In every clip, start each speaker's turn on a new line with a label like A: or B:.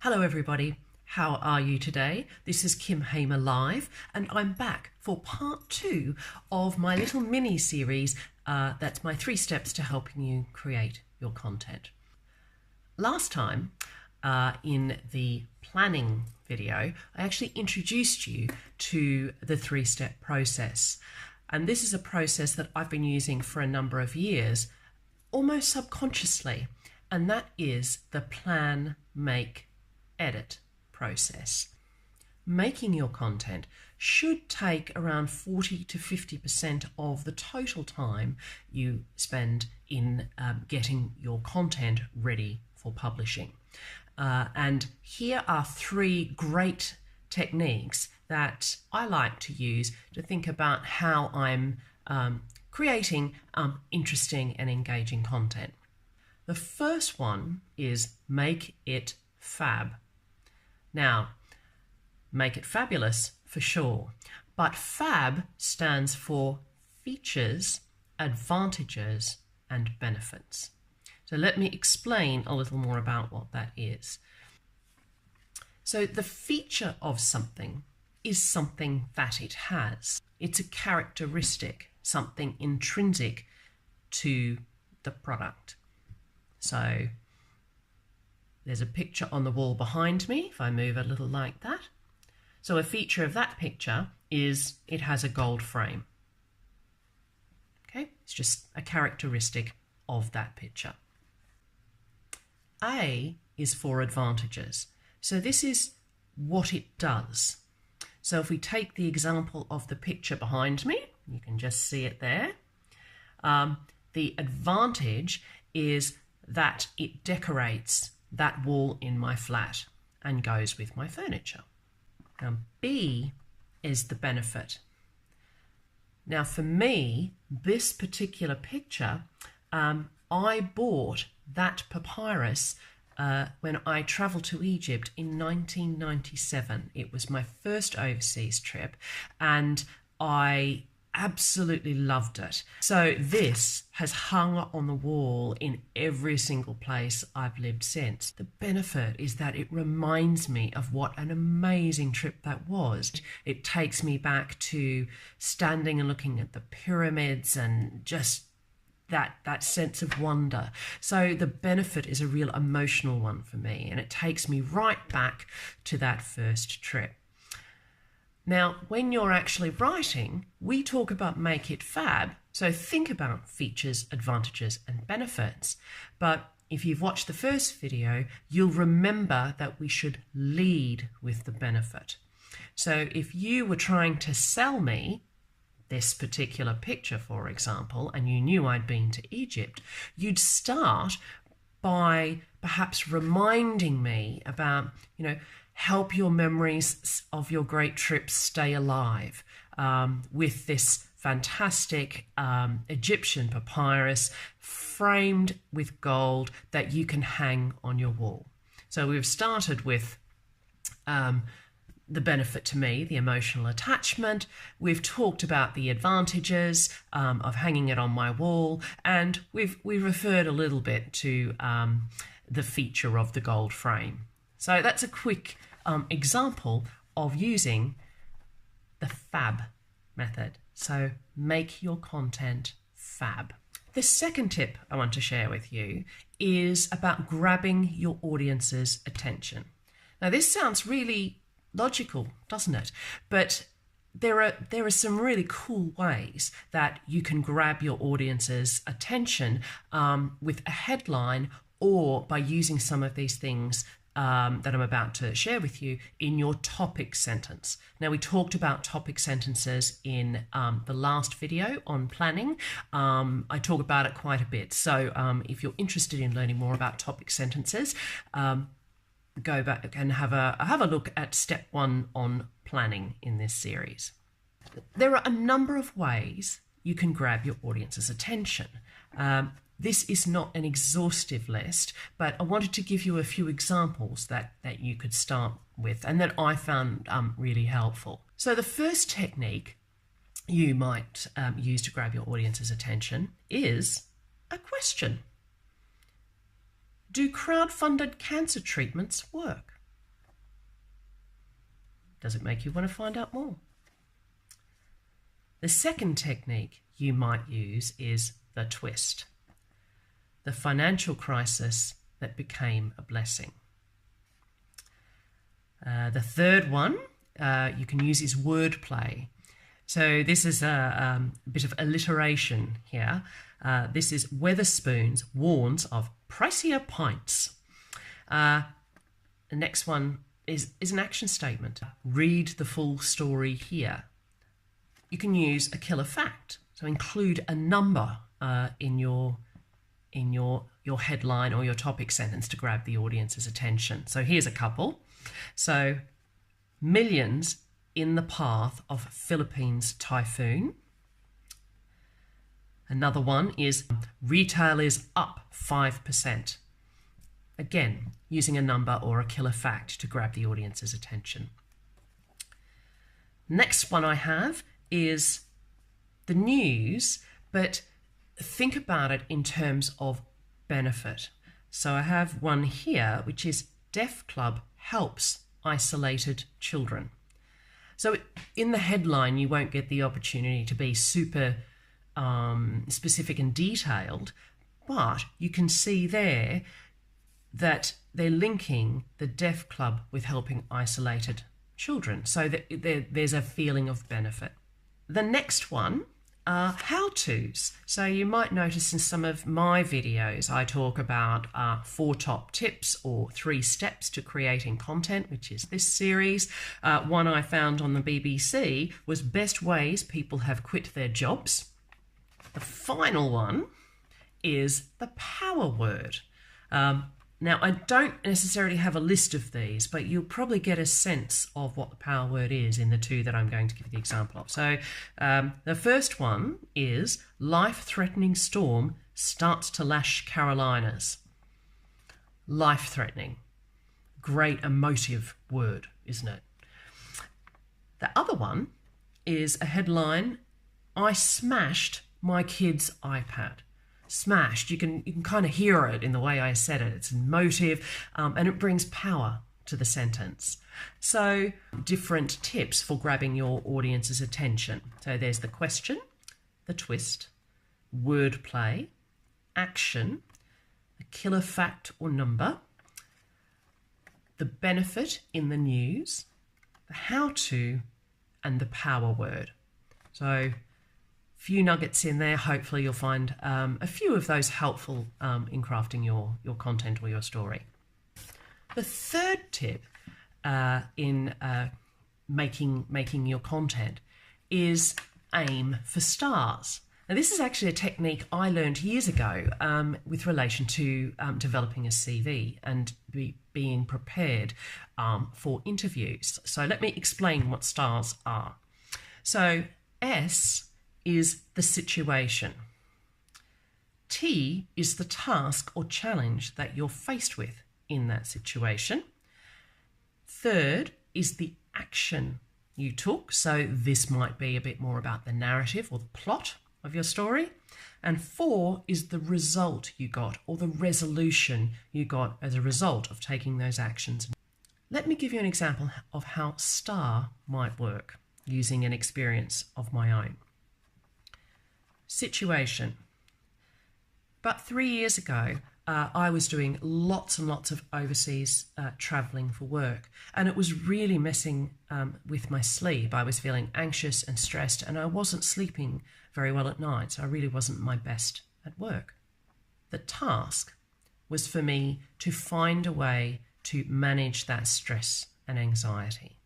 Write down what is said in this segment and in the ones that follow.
A: Hello everybody, how are you today? This is Kim Hamer Live and I'm back for part 2 of my little mini series that's my 3 steps to helping you create your content. Last time in the planning video I actually introduced you to the 3-step process, and this is a process that I've been using for a number of years almost subconsciously, and that is the plan, make, edit process. Making your content should take around 40 to 50% of the total time you spend in getting your content ready for publishing. And here are 3 great techniques that I like to use to think about how I'm creating interesting and engaging content. The first one is make it fab. Now, make it fabulous for sure, but fab stands for features, advantages, and benefits. So let me explain a little more about what that is. So the feature of something is something that it has. It's a characteristic, something intrinsic to the product. So there's a picture on the wall behind me, if I move a little like that. So a feature of that picture is it has a gold frame. Okay, it's just a characteristic of that picture. A is for advantages. So this is what it does. So if we take the example of the picture behind me, you can just see it there. The advantage is that it decorates that wall in my flat and goes with my furniture. Now, B is the benefit. Now, for me, this particular picture, I bought that papyrus when I travelled to Egypt in 1997. It was my first overseas trip and I absolutely loved it. So this has hung on the wall in every single place I've lived since. The benefit is that it reminds me of what an amazing trip that was. It takes me back to standing and looking at the pyramids and just that sense of wonder. So the benefit is a real emotional one for me, and it takes me right back to that first trip. Now, when you're actually writing, we talk about make it fab, so think about features, advantages, and benefits. But if you've watched the first video, you'll remember that we should lead with the benefit. So if you were trying to sell me this particular picture, for example, and you knew I'd been to Egypt, you'd start by perhaps reminding me about, help your memories of your great trips stay alive with this fantastic Egyptian papyrus framed with gold that you can hang on your wall. So we've started with the benefit to me, the emotional attachment. We've talked about the advantages of hanging it on my wall, and we've referred a little bit to the feature of the gold frame. So that's a quick example of using the fab method. So make your content fab. The second tip I want to share with you is about grabbing your audience's attention. Now this sounds really logical, doesn't it? But there are some really cool ways that you can grab your audience's attention with a headline, or by using some of these things that I'm about to share with you in your topic sentence. Now, we talked about topic sentences in the last video on planning. I talk about it quite a bit. So if you're interested in learning more about topic sentences, go back and have a look at step 1 on planning in this series. There are a number of ways you can grab your audience's attention. This is not an exhaustive list, but I wanted to give you a few examples that you could start with and that I found really helpful. So the first technique you might use to grab your audience's attention is a question. Do crowd-funded cancer treatments work? Does it make you want to find out more? The second technique you might use is the twist. The financial crisis that became a blessing. The third one you can use is wordplay. So this is a bit of alliteration here. This is Wetherspoons warns of pricier pints. The next one is an action statement. Read the full story here. You can use a killer fact. So include a number in your headline or your topic sentence to grab the audience's attention. So here's a couple. So, millions in the path of Philippines typhoon. Another one is retail is up 5%. Again, using a number or a killer fact to grab the audience's attention. Next one I have is the news, but think about it in terms of benefit. So I have one here, which is Deaf Club helps isolated children. So in the headline, you won't get the opportunity to be super specific and detailed, but you can see there that they're linking the Deaf Club with helping isolated children. So that there's a feeling of benefit. The next one are how-tos. So you might notice in some of my videos, I talk about 4 top tips or 3 steps to creating content, which is this series. One I found on the BBC was best ways people have quit their jobs. The final one is the power word. Now, I don't necessarily have a list of these, but you'll probably get a sense of what the power word is in the 2 that I'm going to give you the example of. So the first one is life-threatening storm starts to lash Carolinas. Life-threatening. Great emotive word, isn't it? The other one is a headline, I smashed my kid's iPad. Smashed. You can kind of hear it in the way I said it. It's emotive and it brings power to the sentence. So different tips for grabbing your audience's attention. So there's the question, the twist, wordplay, action, a killer fact or number, the benefit in the news, the how-to, and the power word. So few nuggets in there. Hopefully you'll find a few of those helpful in crafting your content or your story. The third tip in making your content is aim for stars. Now this is actually a technique I learned years ago with relation to developing a CV and being prepared for interviews. So let me explain what stars are. So S is the situation. T is the task or challenge that you're faced with in that situation. Third is the action you took. So this might be a bit more about the narrative or the plot of your story. And 4 is the result you got or the resolution you got as a result of taking those actions. Let me give you an example of how STAR might work using an experience of my own. Situation. About 3 years ago, I was doing lots and lots of overseas travelling for work, and it was really messing with my sleep. I was feeling anxious and stressed, and I wasn't sleeping very well at night, so I really wasn't my best at work. The task was for me to find a way to manage that stress and anxiety.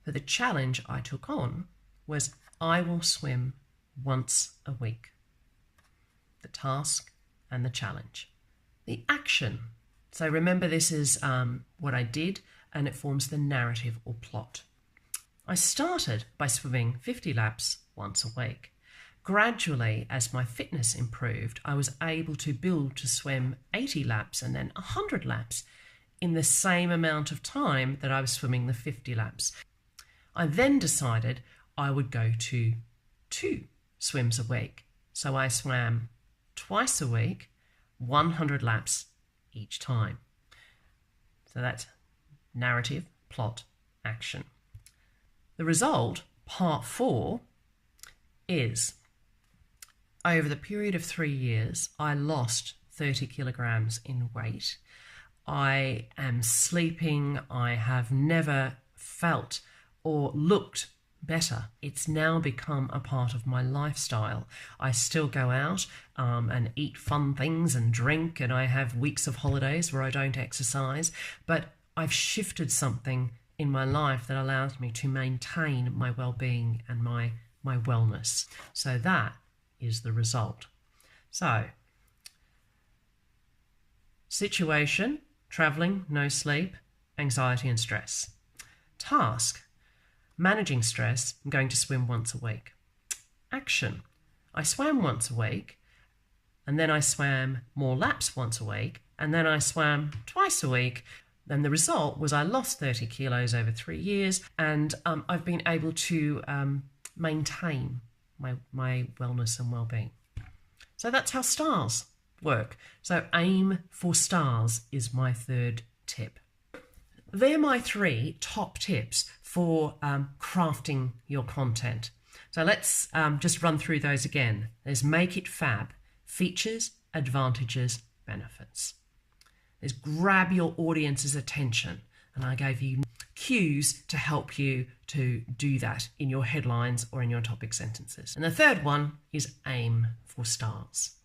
A: So the challenge I took on was I will swim once a week. The task and the challenge. The action. So remember, this is what I did, and it forms the narrative or plot. I started by swimming 50 laps once a week. Gradually, as my fitness improved, I was able to build to swim 80 laps and then 100 laps in the same amount of time that I was swimming the 50 laps. I then decided I would go to 2 swims a week. So I swam twice a week, 100 laps each time. So that's narrative, plot, action. The result, part 4, is over the period of 3 years, I lost 30 kilograms in weight. I am sleeping. I have never felt or looked better. It's now become a part of my lifestyle. I still go out and eat fun things and drink, and I have weeks of holidays where I don't exercise, but I've shifted something in my life that allows me to maintain my well-being and my wellness. So that is the result. So, situation, traveling, no sleep, anxiety and stress. Task, managing stress, I'm going to swim once a week. Action, I swam once a week, and then I swam more laps once a week, and then I swam twice a week. Then the result was I lost 30 kilos over 3 years, and I've been able to maintain my wellness and well-being. So that's how STARS work. So aim for STARS is my third tip. They're my 3 top tips for crafting your content. So let's just run through those again. There's make it fab, features, advantages, benefits. There's grab your audience's attention, and I gave you cues to help you to do that in your headlines or in your topic sentences. And the third one is aim for STARS.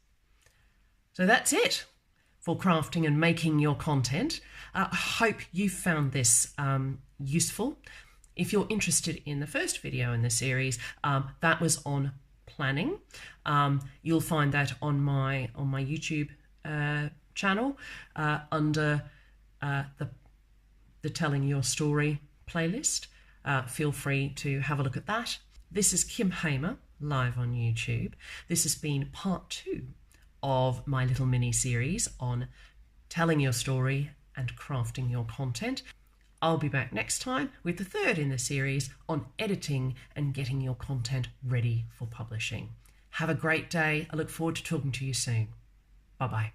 A: So that's it for crafting and making your content. I hope you found this useful. If you're interested in the first video in the series, that was on planning. You'll find that on my YouTube channel under the Telling Your Story playlist. Feel free to have a look at that. This is Kim Hamer, live on YouTube. This has been part 2 of my little mini series on telling your story and crafting your content. I'll be back next time with the third in the series on editing and getting your content ready for publishing. Have a great day. I look forward to talking to you soon. Bye-bye.